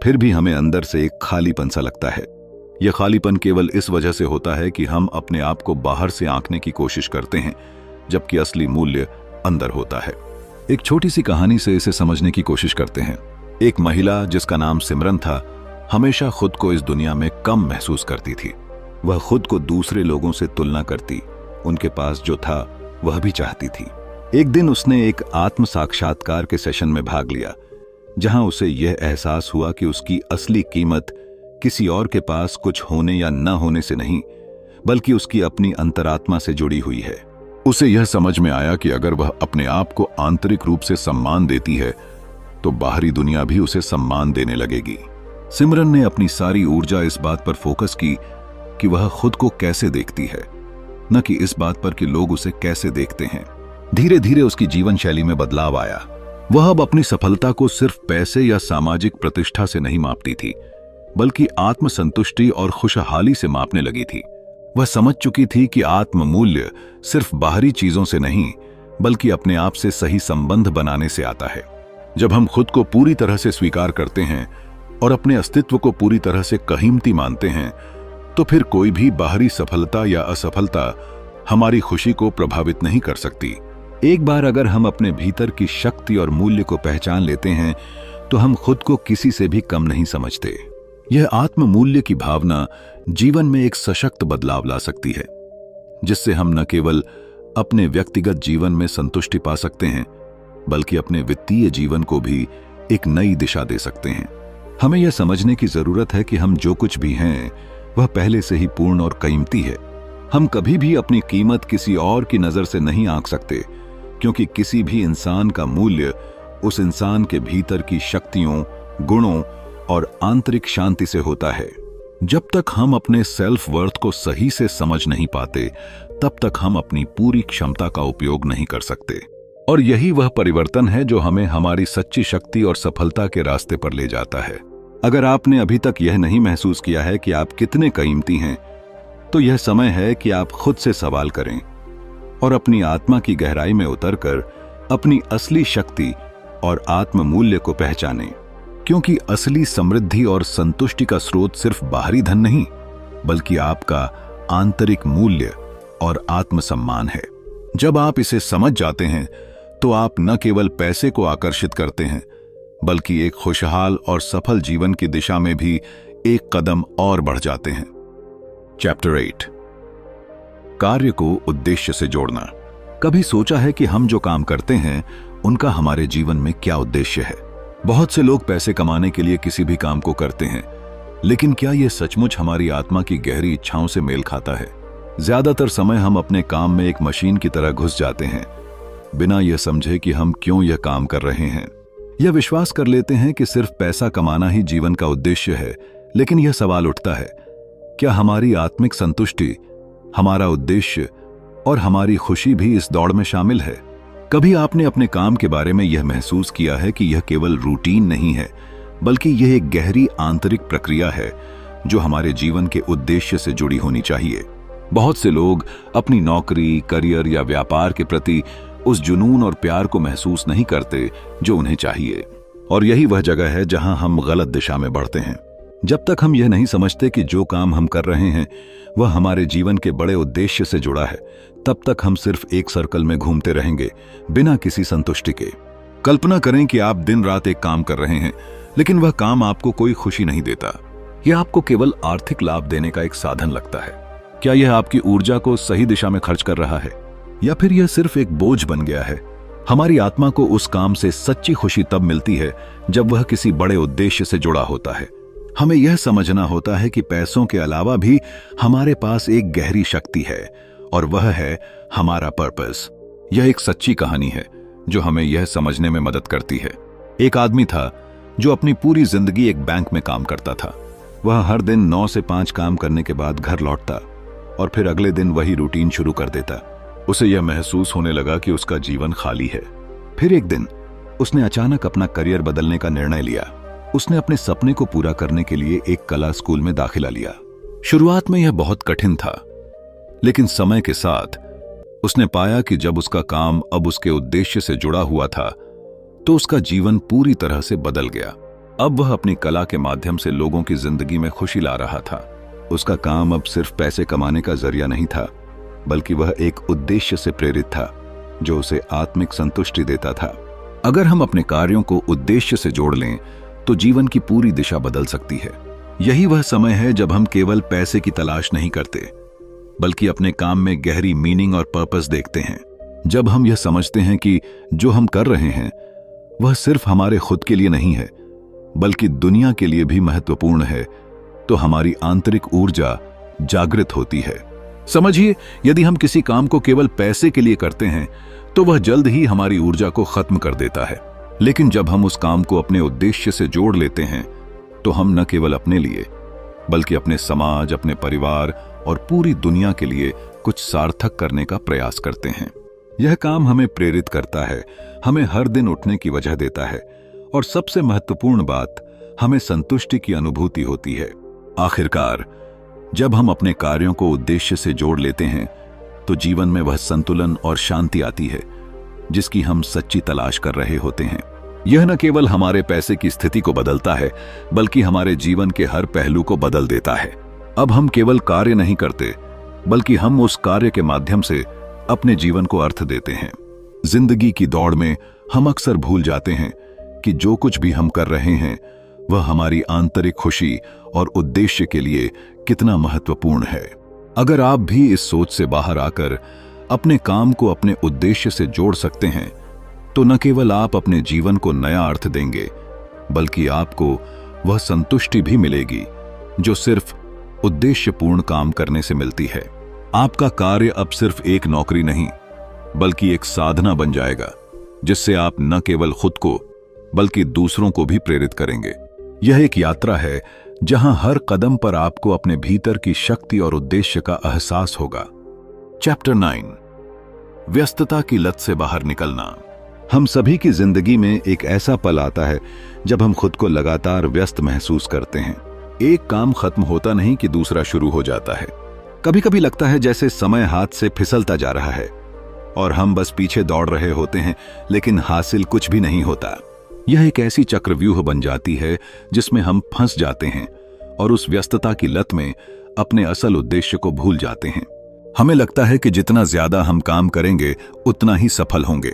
फिर भी हमें अंदर से एक खालीपन सा लगता है। यह खालीपन केवल इस वजह से होता है कि हम अपने आप को बाहर से आंकने की कोशिश करते हैं, जबकि असली मूल्य अंदर होता है। एक छोटी सी कहानी से इसे समझने की कोशिश करते हैं। एक महिला जिसका नाम सिमरन था, हमेशा खुद को इस दुनिया में कम महसूस करती थी। वह खुद को दूसरे लोगों से तुलना करती, उनके पास जो था वह भी चाहती थी। एक दिन उसने एक आत्म साक्षात्कार के सेशन में भाग लिया, जहां उसे यह एहसास हुआ कि उसकी असली कीमत किसी और के पास कुछ होने या न होने से नहीं, बल्कि उसकी अपनी अंतरात्मा से जुड़ी हुई है। उसे यह समझ में आया कि अगर वह अपने आप को आंतरिक रूप से सम्मान देती है तो बाहरी दुनिया भी उसे सम्मान देने लगेगी। सिमरन ने अपनी सारी ऊर्जा इस बात पर फोकस की कि वह खुद को कैसे देखती है। न कि इस बात पर कि लोग उसे कैसे देखते हैं। धीरे धीरे उसकी जीवन शैली में बदलाव आया। वह अब अपनी सफलता को सिर्फ पैसे या सामाजिक प्रतिष्ठा से नहीं मापती थी, बल्कि आत्मसंतुष्टि और खुशहाली से मापने लगी थी। वह समझ चुकी थी कि आत्म मूल्य सिर्फ बाहरी चीजों से नहीं, बल्कि अपने आप से सही संबंध बनाने से आता है। जब हम खुद को पूरी तरह से स्वीकार करते हैं और अपने अस्तित्व को पूरी तरह से कीमती मानते हैं, तो फिर कोई भी बाहरी सफलता या असफलता हमारी खुशी को प्रभावित नहीं कर सकती। एक बार अगर हम अपने भीतर की शक्ति और मूल्य को पहचान लेते हैं, तो हम खुद को किसी से भी कम नहीं समझते। यह आत्म मूल्य की भावना जीवन में एक सशक्त बदलाव ला सकती है, जिससे हम न केवल अपने व्यक्तिगत जीवन में संतुष्टि पा सकते हैं, बल्कि अपने वित्तीय जीवन को भी एक नई दिशा दे सकते हैं। हमें यह समझने की जरूरत है कि हम जो कुछ भी हैं, वह पहले से ही पूर्ण और कीमती है। हम कभी भी अपनी कीमत किसी और की नजर से नहीं आंक सकते, क्योंकि किसी भी इंसान का मूल्य उस इंसान के भीतर की शक्तियों, गुणों और आंतरिक शांति से होता है। जब तक हम अपने सेल्फ वर्थ को सही से समझ नहीं पाते, तब तक हम अपनी पूरी क्षमता का उपयोग नहीं कर सकते। और यही वह परिवर्तन है जो हमें हमारी सच्ची शक्ति और सफलता के रास्ते पर ले जाता है। अगर आपने अभी तक यह नहीं महसूस किया है कि आप कितने कीमती हैं, तो यह समय है कि आप खुद से सवाल करें और अपनी आत्मा की गहराई में उतरकर अपनी असली शक्ति और आत्म मूल्य को पहचानें। क्योंकि असली समृद्धि और संतुष्टि का स्रोत सिर्फ बाहरी धन नहीं, बल्कि आपका आंतरिक मूल्य और आत्मसम्मान है। जब आप इसे समझ जाते हैं, तो आप न केवल पैसे को आकर्षित करते हैं, बल्कि एक खुशहाल और सफल जीवन की दिशा में भी एक कदम और बढ़ जाते हैं। चैप्टर 8, कार्य को उद्देश्य से जोड़ना। कभी सोचा है कि हम जो काम करते हैं, उनका हमारे जीवन में क्या उद्देश्य है? बहुत से लोग पैसे कमाने के लिए किसी भी काम को करते हैं, लेकिन क्या यह सचमुच हमारी आत्मा की गहरी इच्छाओं से मेल खाता है? ज्यादातर समय हम अपने काम में एक मशीन की तरह घुस जाते हैं, बिना यह समझे कि हम क्यों यह काम कर रहे हैं। यह विश्वास कर लेते हैं कि सिर्फ पैसा कमाना ही जीवन का उद्देश्य है, लेकिन यह सवाल उठता है, क्या हमारी आत्मिक संतुष्टि, हमारा उद्देश्य और हमारी खुशी भी इस दौड़ में शामिल है? कभी आपने अपने काम के बारे में यह महसूस किया है कि यह केवल रूटीन नहीं है, बल्कि यह एक गहरी आंतरिक प्रक्रिया है जो हमारे जीवन के उद्देश्य से जुड़ी होनी चाहिए? बहुत से लोग अपनी नौकरी, करियर या व्यापार के प्रति उस जुनून और प्यार को महसूस नहीं करते जो उन्हें चाहिए, और यही वह जगह है जहां हम गलत दिशा में बढ़ते हैं। जब तक हम यह नहीं समझते कि जो काम हम कर रहे हैं वह हमारे जीवन के बड़े उद्देश्य से जुड़ा है, तब तक हम सिर्फ एक सर्कल में घूमते रहेंगे, बिना किसी संतुष्टि के। कल्पना करें कि आप दिन रात एक काम कर रहे हैं, लेकिन वह काम आपको कोई खुशी नहीं देता। यह आपको केवल आर्थिक लाभ देने का एक साधन लगता है। क्या यह आपकी ऊर्जा को सही दिशा में खर्च कर रहा है, या फिर यह सिर्फ एक बोझ बन गया है? हमारी आत्मा को उस काम से सच्ची खुशी तब मिलती है जब वह किसी बड़े उद्देश्य से जुड़ा होता है। हमें यह समझना होता है कि पैसों के अलावा भी हमारे पास एक गहरी शक्ति है, और वह है हमारा पर्पस। यह एक सच्ची कहानी है जो हमें यह समझने में मदद करती है। एक आदमी था जो अपनी पूरी जिंदगी एक बैंक में काम करता था। वह हर दिन 9 से 5 काम करने के बाद घर लौटता और फिर अगले दिन वही रूटीन शुरू कर देता। उसे यह महसूस होने लगा कि उसका जीवन खाली है। फिर एक दिन उसने अचानक अपना करियर बदलने का निर्णय लिया। उसने अपने सपने को पूरा करने के लिए एक कला स्कूल में दाखिला लिया। शुरुआत में यह बहुत कठिन था, लेकिन समय के साथ उसने पाया कि जब उसका काम अब उसके उद्देश्य से जुड़ा हुआ था, तो उसका जीवन पूरी तरह से बदल गया। अब वह अपनी कला के माध्यम से लोगों की जिंदगी में खुशी ला रहा था। उसका काम अब सिर्फ पैसे कमाने का जरिया नहीं था, बल्कि वह एक उद्देश्य से प्रेरित था जो उसे आत्मिक संतुष्टि देता था। अगर हम अपने कार्यों को उद्देश्य से जोड़ लें, तो जीवन की पूरी दिशा बदल सकती है। यही वह समय है जब हम केवल पैसे की तलाश नहीं करते, बल्कि अपने काम में गहरी मीनिंग और पर्पस देखते हैं। जब हम यह समझते हैं कि जो हम कर रहे हैं वह सिर्फ हमारे खुद के लिए नहीं है, बल्कि दुनिया के लिए भी महत्वपूर्ण है, तो हमारी आंतरिक ऊर्जा जागृत होती है। समझिए, यदि हम किसी काम को केवल पैसे के लिए करते हैं, तो वह जल्द ही हमारी ऊर्जा को खत्म कर देता है। लेकिन जब हम उस काम को अपने उद्देश्य से जोड़ लेते हैं, तो हम न केवल अपने लिए, बल्कि अपने समाज, अपने परिवार और पूरी दुनिया के लिए कुछ सार्थक करने का प्रयास करते हैं। यह काम हमें प्रेरित करता है, हमें हर दिन उठने की वजह देता है और सबसे महत्वपूर्ण बात, हमें संतुष्टि की अनुभूति होती है। आखिरकार जब हम अपने कार्यों को उद्देश्य से जोड़ लेते हैं तो जीवन में वह संतुलन और शांति आती है जिसकी हम सच्ची तलाश कर रहे होते हैं। यह न केवल हमारे पैसे की स्थिति को बदलता है बल्कि हमारे जीवन के हर पहलू को बदल देता है। अब हम केवल कार्य नहीं करते बल्कि हम उस कार्य के माध्यम से अपने जीवन को अर्थ देते हैं। जिंदगी की दौड़ में हम अक्सर भूल जाते हैं कि जो कुछ भी हम कर रहे हैं वह हमारी आंतरिक खुशी और उद्देश्य के लिए कितना महत्वपूर्ण है। अगर आप भी इस सोच से बाहर आकर अपने काम को अपने उद्देश्य से जोड़ सकते हैं तो न केवल आप अपने जीवन को नया अर्थ देंगे बल्कि आपको वह संतुष्टि भी मिलेगी जो सिर्फ उद्देश्यपूर्ण काम करने से मिलती है। आपका कार्य अब सिर्फ एक नौकरी नहीं बल्कि एक साधना बन जाएगा जिससे आप न केवल खुद को बल्कि दूसरों को भी प्रेरित करेंगे। यह एक यात्रा है जहां हर कदम पर आपको अपने भीतर की शक्ति और उद्देश्य का एहसास होगा। चैप्टर 9, व्यस्तता की लत से बाहर निकलना। हम सभी की जिंदगी में एक ऐसा पल आता है जब हम खुद को लगातार व्यस्त महसूस करते हैं। एक काम खत्म होता नहीं कि दूसरा शुरू हो जाता है। कभी कभी लगता है जैसे समय हाथ से फिसलता जा रहा है और हम बस पीछे दौड़ रहे होते हैं लेकिन हासिल कुछ भी नहीं होता। यह एक ऐसी चक्रव्यूह बन जाती है जिसमें हम फंस जाते हैं और उस व्यस्तता की लत में अपने असल उद्देश्य को भूल जाते हैं। हमें लगता है कि जितना ज्यादा हम काम करेंगे उतना ही सफल होंगे,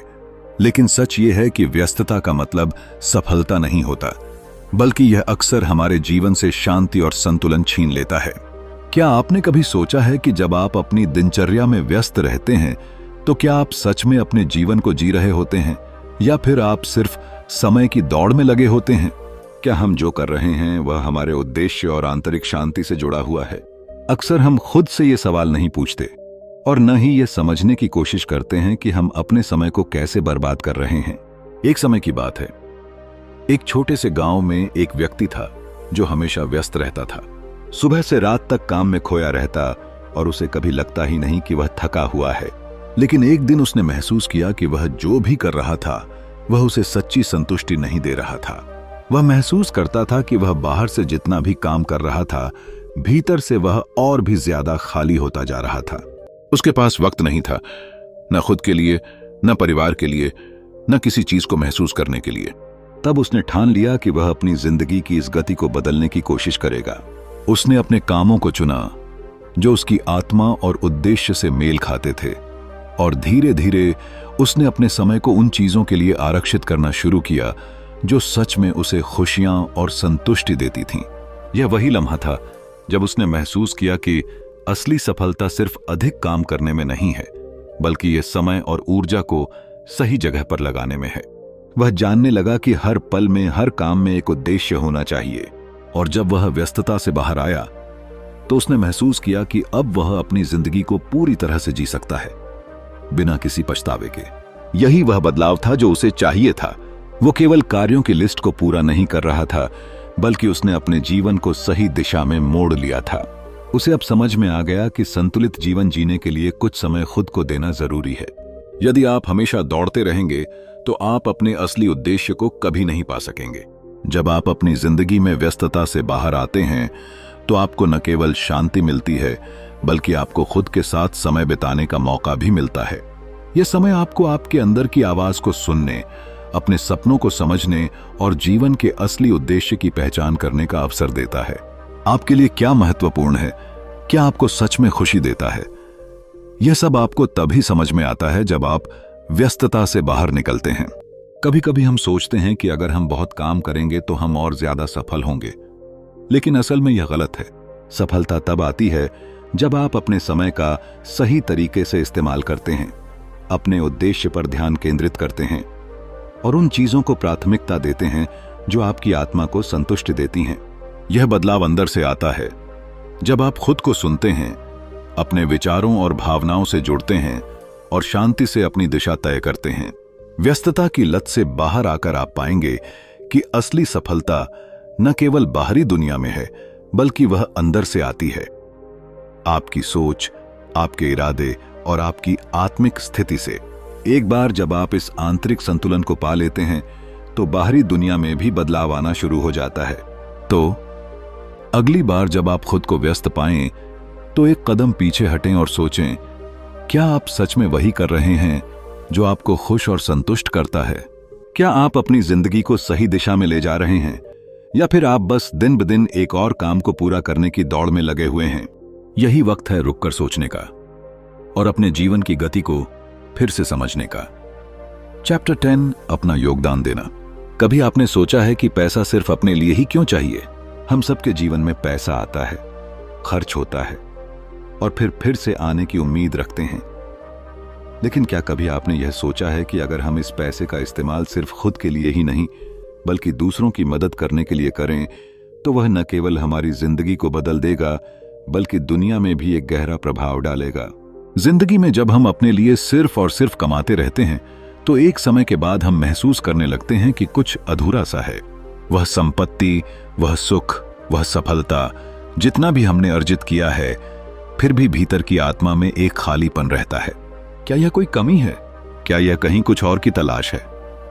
लेकिन सच ये है कि व्यस्तता का मतलब सफलता नहीं होता बल्कि यह अक्सर हमारे जीवन से शांति और संतुलन छीन लेता है। क्या आपने कभी सोचा है कि जब आप अपनी दिनचर्या में व्यस्त रहते हैं तो क्या आप सच में अपने जीवन को जी रहे होते हैं या फिर आप सिर्फ समय की दौड़ में लगे होते हैं? क्या हम जो कर रहे हैं वह हमारे उद्देश्य और आंतरिक शांति से जुड़ा हुआ है? अक्सर हम खुद से ये सवाल नहीं पूछते और न ही ये समझने की कोशिश करते हैं कि हम अपने समय को कैसे बर्बाद कर रहे हैं। एक समय की बात है, एक छोटे से गांव में एक व्यक्ति था जो हमेशा व्यस्त रहता था। सुबह से रात तक काम में खोया रहता और उसे कभी लगता ही नहीं कि वह थका हुआ है। लेकिन एक दिन उसने महसूस किया कि वह जो भी कर रहा था वह उसे सच्ची संतुष्टि नहीं दे रहा था। वह महसूस करता था कि वह बाहर से जितना भी काम कर रहा था भीतर से वह और भी ज्यादा खाली होता जा रहा था। उसके पास वक्त नहीं था, न खुद के लिए, न परिवार के लिए, न किसी चीज को महसूस करने के लिए। तब उसने ठान लिया कि वह अपनी जिंदगी की इस गति को बदलने की कोशिश करेगा। उसने अपने कामों को चुना जो उसकी आत्मा और उद्देश्य से मेल खाते थे और धीरे धीरे उसने अपने समय को उन चीजों के लिए आरक्षित करना शुरू किया जो सच में उसे खुशियां और संतुष्टि देती थीं। यह वही लम्हा था जब उसने महसूस किया कि असली सफलता सिर्फ अधिक काम करने में नहीं है बल्कि यह समय और ऊर्जा को सही जगह पर लगाने में है। वह जानने लगा कि हर पल में, हर काम में एक उद्देश्य होना चाहिए और जब वह व्यस्तता से बाहर आया तो उसने महसूस किया कि अब वह अपनी जिंदगी को पूरी तरह से जी सकता है बिना किसी पछतावे के। यही वह बदलाव था जो उसे चाहिए था। वो केवल कार्यों की लिस्ट को पूरा नहीं कर रहा था बल्कि उसने अपने जीवन को सही दिशा में मोड़ लिया था। उसे अब समझ में आ गया कि संतुलित जीवन जीने के लिए कुछ समय खुद को देना जरूरी है। यदि आप हमेशा दौड़ते रहेंगे तो आप अपने असली उद्देश्य को कभी नहीं पा सकेंगे। जब आप अपनी जिंदगी में व्यस्तता से बाहर आते हैं तो आपको न केवल शांति मिलती है बल्कि आपको खुद के साथ समय बिताने का मौका भी मिलता है। यह समय आपको आपके अंदर की आवाज को सुनने, अपने सपनों को समझने और जीवन के असली उद्देश्य की पहचान करने का अवसर देता है। आपके लिए क्या महत्वपूर्ण है, क्या आपको सच में खुशी देता है, यह सब आपको तभी समझ में आता है जब आप व्यस्तता से बाहर निकलते हैं। कभी कभी हम सोचते हैं कि अगर हम बहुत काम करेंगे तो हम और ज्यादा सफल होंगे, लेकिन असल में यह गलत है। सफलता तब आती है जब आप अपने समय का सही तरीके से इस्तेमाल करते हैं, अपने उद्देश्य पर ध्यान केंद्रित करते हैं और उन चीजों को प्राथमिकता देते हैं जो आपकी आत्मा को संतुष्टि देती हैं। यह बदलाव अंदर से आता है जब आप खुद को सुनते हैं, अपने विचारों और भावनाओं से जुड़ते हैं और शांति से अपनी दिशा तय करते हैं। व्यस्तता की लत से बाहर आकर आप पाएंगे कि असली सफलता न केवल बाहरी दुनिया में है बल्कि वह अंदर से आती है। आपकी सोच, आपके इरादे और आपकी आत्मिक स्थिति से। एक बार जब आप इस आंतरिक संतुलन को पा लेते हैं तो बाहरी दुनिया में भी बदलाव आना शुरू हो जाता है। तो अगली बार जब आप खुद को व्यस्त पाएं तो एक कदम पीछे हटें और सोचें, क्या आप सच में वही कर रहे हैं जो आपको खुश और संतुष्ट करता है? क्या आप अपनी जिंदगी को सही दिशा में ले जा रहे हैं, या फिर आप बस दिन ब दिन एक और काम को पूरा करने की दौड़ में लगे हुए हैं? यही वक्त है रुककर सोचने का और अपने जीवन की गति को फिर से समझने का। चैप्टर 10, अपना योगदान देना। कभी आपने सोचा है कि पैसा सिर्फ अपने लिए ही क्यों चाहिए? हम सबके जीवन में पैसा आता है, खर्च होता है और फिर से आने की उम्मीद रखते हैं। लेकिन क्या कभी आपने यह सोचा है कि अगर हम इस पैसे का इस्तेमाल सिर्फ खुद के लिए ही नहीं बल्कि दूसरों की मदद करने के लिए करें तो वह न केवल हमारी जिंदगी को बदल देगा बल्कि दुनिया में भी एक गहरा प्रभाव डालेगा। जिंदगी में जब हम अपने लिए सिर्फ और सिर्फ कमाते रहते हैं तो एक समय के बाद हम महसूस करने लगते हैं कि कुछ अधूरा सा है। वह संपत्ति, वह सुख, वह सफलता, जितना भी हमने अर्जित किया है, फिर भी भीतर की आत्मा में एक खालीपन रहता है। क्या यह कोई कमी है? क्या यह कहीं कुछ और की तलाश है?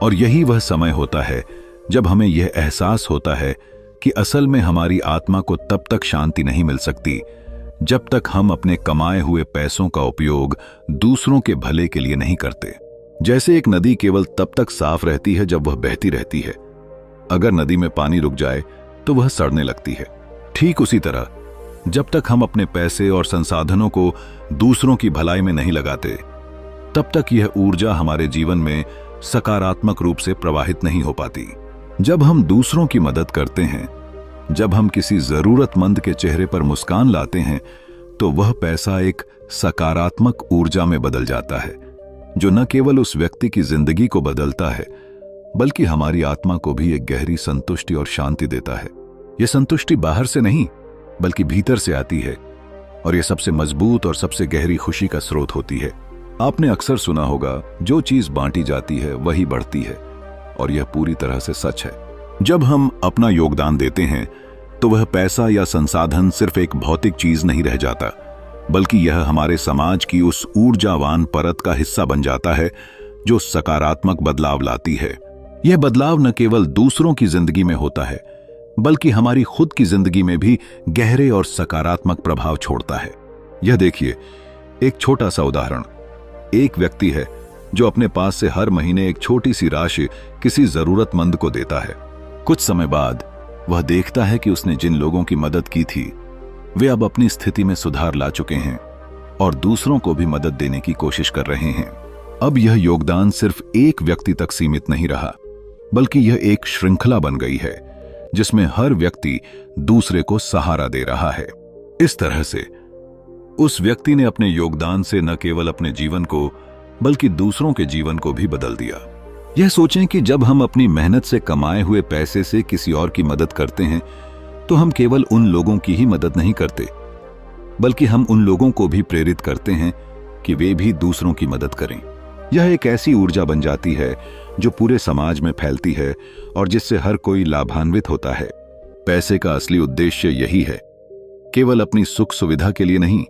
और यही वह समय होता है जब हमें यह एहसास होता है कि असल में हमारी आत्मा को तब तक शांति नहीं मिल सकती जब तक हम अपने कमाए हुए पैसों का उपयोग दूसरों के भले के लिए नहीं करते। जैसे एक नदी केवल तब तक साफ रहती है जब वह बहती रहती है। अगर नदी में पानी रुक जाए तो वह सड़ने लगती है। ठीक उसी तरह जब तक हम अपने पैसे और संसाधनों को दूसरों की भलाई में नहीं लगाते तब तक यह ऊर्जा हमारे जीवन में सकारात्मक रूप से प्रवाहित नहीं हो पाती। जब हम दूसरों की मदद करते हैं, जब हम किसी जरूरतमंद के चेहरे पर मुस्कान लाते हैं तो वह पैसा एक सकारात्मक ऊर्जा में बदल जाता है जो न केवल उस व्यक्ति की जिंदगी को बदलता है बल्कि हमारी आत्मा को भी एक गहरी संतुष्टि और शांति देता है। यह संतुष्टि बाहर से नहीं बल्कि भीतर से आती है और यह सबसे मजबूत और सबसे गहरी खुशी का स्रोत होती है। आपने अक्सर सुना होगा, जो चीज बांटी जाती है वही बढ़ती है, और यह पूरी तरह से सच है। जब हम अपना योगदान देते हैं तो वह पैसा या संसाधन सिर्फ एक भौतिक चीज नहीं रह जाता बल्कि यह हमारे समाज की उस ऊर्जावान परत का हिस्सा बन जाता है जो सकारात्मक बदलाव लाती है। यह बदलाव न केवल दूसरों की जिंदगी में होता है बल्कि हमारी खुद की जिंदगी में भी गहरे और सकारात्मक प्रभाव छोड़ता है। यह देखिए, एक छोटा सा उदाहरण। एक व्यक्ति है जो अपने पास से हर महीने एक छोटी सी राशि किसी जरूरतमंद को देता है। कुछ समय बाद वह देखता है कि उसने जिन लोगों की मदद की थी वे अब अपनी स्थिति में सुधार ला चुके हैं और दूसरों को भी मदद देने की कोशिश कर रहे हैं। अब यह योगदान सिर्फ एक व्यक्ति तक सीमित नहीं रहा बल्कि यह एक श्रृंखला बन गई है जिसमें हर व्यक्ति दूसरे को सहारा दे रहा है। इस तरह से उस व्यक्ति ने अपने योगदान से न केवल अपने जीवन को बल्कि दूसरों के जीवन को भी बदल दिया। यह सोचें कि जब हम अपनी मेहनत से कमाए हुए पैसे से किसी और की मदद करते हैं तो हम केवल उन लोगों की ही मदद नहीं करते बल्कि हम उन लोगों को भी प्रेरित करते हैं कि वे भी दूसरों की मदद करें। यह एक ऐसी ऊर्जा बन जाती है जो पूरे समाज में फैलती है और जिससे हर कोई लाभान्वित होता है। पैसे का असली उद्देश्य यही है, केवल अपनी सुख सुविधा के लिए नहीं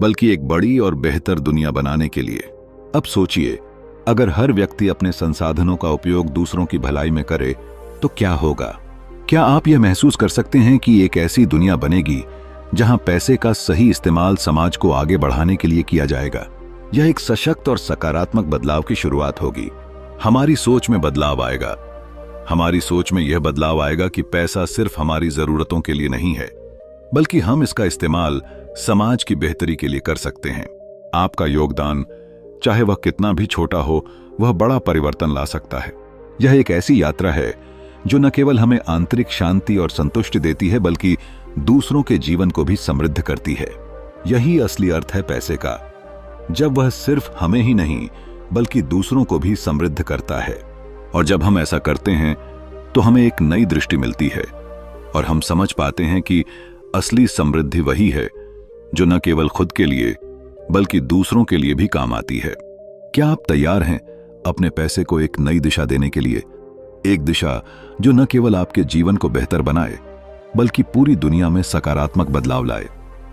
बल्कि एक बड़ी और बेहतर दुनिया बनाने के लिए। अब सोचिए, अगर हर व्यक्ति अपने संसाधनों का उपयोग दूसरों की भलाई में करे तो क्या होगा? क्या आप यह महसूस कर सकते हैं कि एक ऐसी दुनिया बनेगी जहां पैसे का सही इस्तेमाल समाज को आगे बढ़ाने के लिए किया जाएगा? यह एक सशक्त और सकारात्मक बदलाव की शुरुआत होगी। हमारी सोच में बदलाव आएगा। हमारी सोच में यह बदलाव आएगा कि पैसा सिर्फ हमारी जरूरतों के लिए नहीं है बल्कि हम इसका इस्तेमाल समाज की बेहतरी के लिए कर सकते हैं। आपका योगदान, चाहे वह कितना भी छोटा हो, वह बड़ा परिवर्तन ला सकता है। यह एक ऐसी यात्रा है जो न केवल हमें आंतरिक शांति और संतुष्टि देती है बल्कि दूसरों के जीवन को भी समृद्ध करती है। यही असली अर्थ है पैसे का, जब वह सिर्फ हमें ही नहीं बल्कि दूसरों को भी समृद्ध करता है। और जब हम ऐसा करते हैं तो हमें एक नई दृष्टि मिलती है और हम समझ पाते हैं कि असली समृद्धि वही है जो न केवल खुद के लिए बल्कि दूसरों के लिए भी काम आती है। क्या आप तैयार हैं अपने पैसे को एक नई दिशा देने के लिए? एक दिशा जो न केवल आपके जीवन को बेहतर बनाए बल्कि पूरी दुनिया में सकारात्मक बदलाव लाए।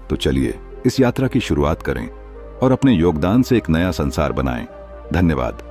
तो चलिए इस यात्रा की शुरुआत करें। और अपने योगदान से एक नया संसार बनाएं। धन्यवाद।